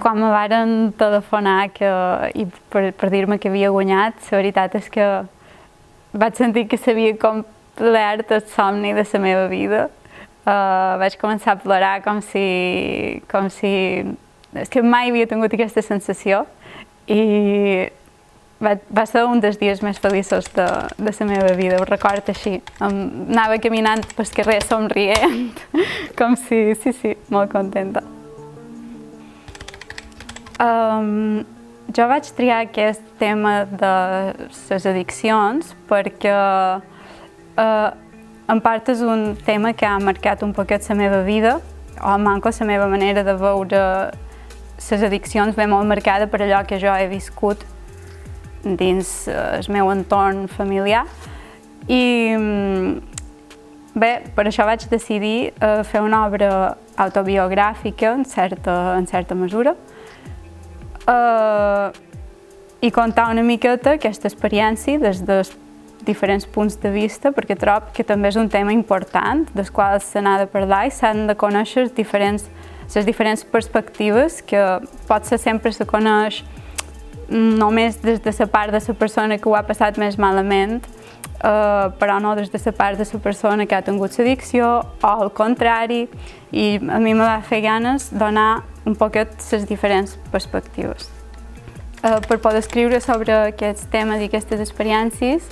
Quan me varen telefonar per dir-me que havia guanyat, la veritat és que vaig sentir que s'havia complert el somni de la meva vida. Vaig començar a plorar com si... És que mai havia tingut aquesta sensació i va ser un dels dies més feliços de la meva vida, ho recordo així. Anava caminant pel carrer somrient, com si... Sí, molt contenta. Jo vaig triar aquest tema de les addiccions perquè en part és un tema que ha marcat un poquet la meva vida, o manco la meva manera de veure les addiccions ve molt marcada per allò que jo he viscut dins el meu entorn familiar. I bé, per això vaig decidir fer una obra autobiogràfica en certa mesura i contar una miqueta aquesta experiència des dels diferents punts de vista, perquè trobo que també és un tema important dels quals se n'ha de parlar i s'han de conèixer les diferents perspectives que potser sempre se coneix només des de la part de la persona que ho ha passat més malament, però no des de la part de la persona que ha tingut l'addicció o al contrari, i a mi me va fer ganes donar un poquet les diferents perspectives. Per poder escriure sobre aquests temes i aquestes experiències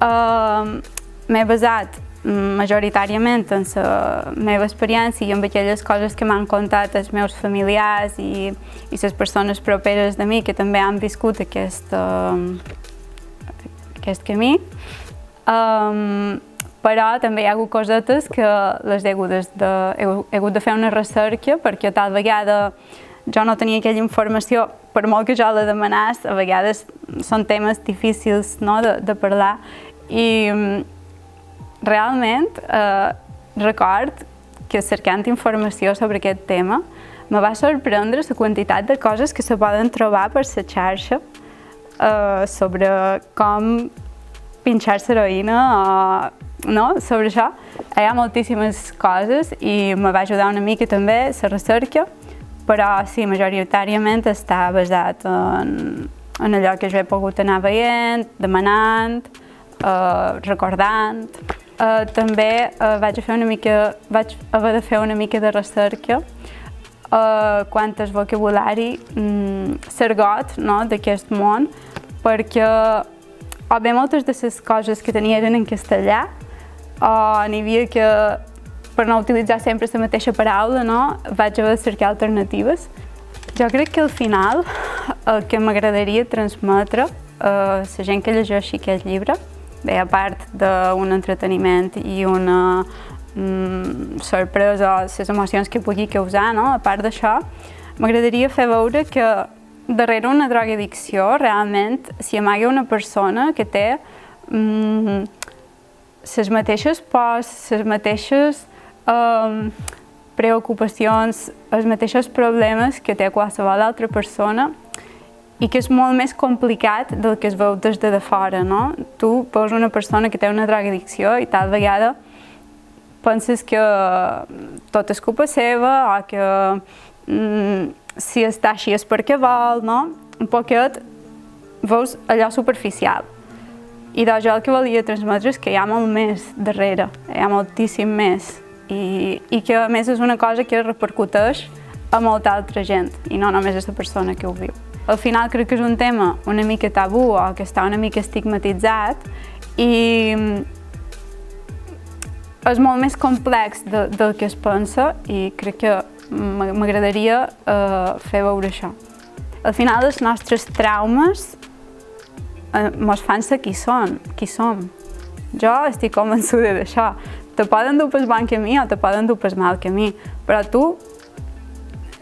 m'he basat majoritàriament en la meva experiència i en aquelles coses que m'han contat els meus familiars i les persones properes de mi que també han viscut aquest camí. Però també hi ha hagut cosetes que les he hagut de fer una recerca perquè tal vegada jo no tenia aquella informació, per molt que jo la demanés, a vegades són temes difícils de parlar i realment record que cercant informació sobre aquest tema me va sorprendre la quantitat de coses que se poden trobar per la xarxa sobre com pinxar heroïna o sobre això. Hi ha moltíssimes coses i me va ajudar una mica també la recerca, però sí, majoritàriament està basat en allò que jo he pogut anar veient, demanant, recordant. També vaig haver de fer una mica de recerca quant al vocabulari s'argot d'aquest món, perquè o bé moltes de les coses que tenia eren en castellà o n'hi havia que, per no utilitzar sempre la mateixa paraula, vaig haver de cercar alternatives. Jo crec que al final el que m'agradaria transmetre a la gent que llegeixi aquest llibre, bé, a part d'un entreteniment i una sorpresa o les emocions que pugui causar, a part d'això, m'agradaria fer veure que darrere una drogoaddicció realment s'hi amaga una persona que té les mateixes pors, les mateixes preocupacions, els mateixos problemes que té qualsevol altra persona i que és molt més complicat del que es veu des de fora, Tu veus una persona que té una drogoaddicció i tal vegada penses que tot és culpa seva o que si està així és perquè vol, Un poquet veus allò superficial. I doncs jo el que volia transmetre és que hi ha molt més darrere, hi ha moltíssim més i que a més és una cosa que repercuteix a molta altra gent i no només a la persona que ho viu. Al final crec que és un tema una mica tabú o que està una mica estigmatitzat i és molt més complex del que es pensa i crec que m'agradaria fer veure això. Al final els nostres traumes mos fan ser qui som. Jo estic convençuda d'això. Te poden dur pel bon camí o te poden dur pel mal camí, però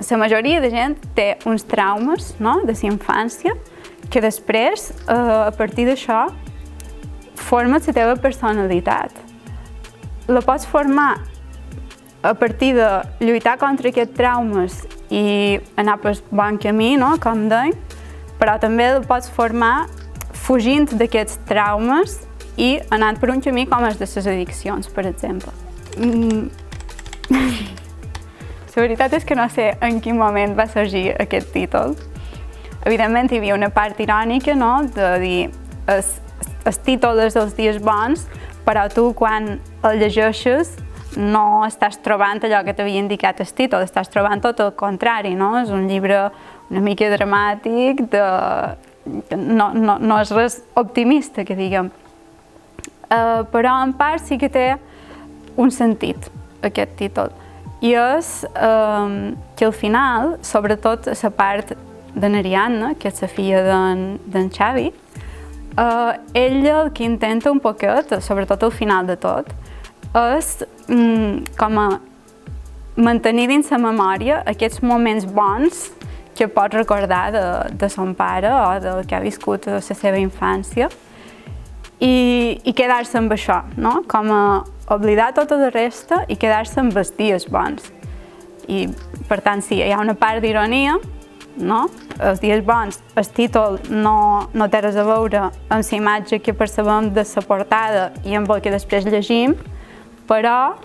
la majoria de gent té uns traumes de la infància que després, a partir d'això, forma la teva personalitat. La pots formar a partir de lluitar contra aquests traumes i anar pel bon camí, com dèiem, però també la pots formar fugint d'aquests traumes i anant per un camí com els de les addiccions, per exemple. La veritat és que no sé en quin moment va sorgir aquest títol. Evidentment hi havia una part irònica, no?, de dir el títol és dels dies bons, però tu quan el llegeixes no estàs trobant allò que t'havia indicat el títol, estàs trobant tot el contrari, no? És un llibre una mica dramàtic, no és res optimista, que diguem. Però en part sí que té un sentit, aquest títol. I és que al final, sobretot a la part de n'Ariadna, que és la filla d'en Xavi, ella el que intenta un poquet, sobretot al final de tot, és com a mantenir dins la memòria aquests moments bons que pot recordar de son pare o del que ha viscut a la seva infància i quedar-se amb això, no? Com a oblidar tota la resta i quedar-se amb els dies bons. I, per tant, sí, hi ha una part d'ironia, no? Els dies bons, el títol no té res a veure amb la imatge que percebem de la portada i amb el que després llegim, però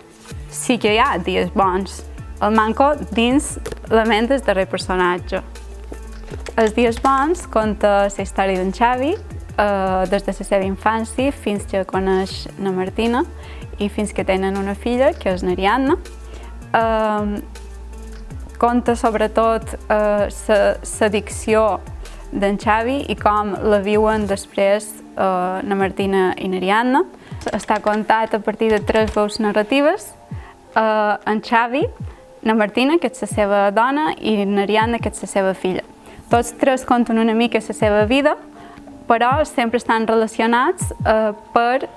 sí que hi ha dies bons. El manco dins la ment del darrer personatge. Els dies bons conta la història d'en Xavi, des de la seva infància fins que coneix na Martina i fins que tenen una filla, que és n'Ariadna. Conta sobretot l'addicció d'en Xavi i com la viuen després na Martina i n'Ariadna. Està contat a partir de 3 veus narratives. En Xavi, na Martina, que és la seva dona, i n'Ariadna, que és la seva filla. Tots 3 conten una mica la seva vida, però sempre estan relacionats per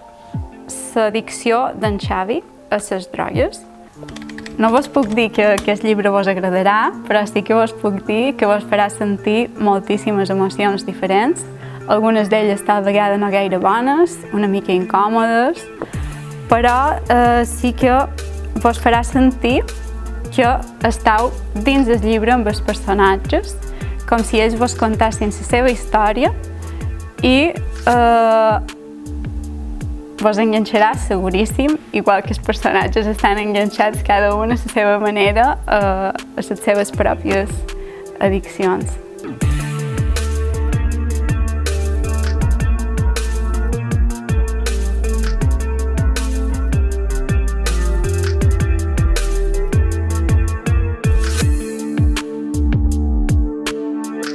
l'addicció d'en Xavi a les drogues. No vos puc dir que aquest llibre vos agradarà, però sí que vos puc dir que vos farà sentir moltíssimes emocions diferents. Algunes d'elles tal vegada no gaire bones, una mica incòmodes, però sí que vos farà sentir que esteu dins del llibre amb els personatges, com si ells vos contassin la seva història i vos enganxarà seguríssim, igual que els personatges estan enganxats cada un a la seva manera a les seves pròpies addiccions.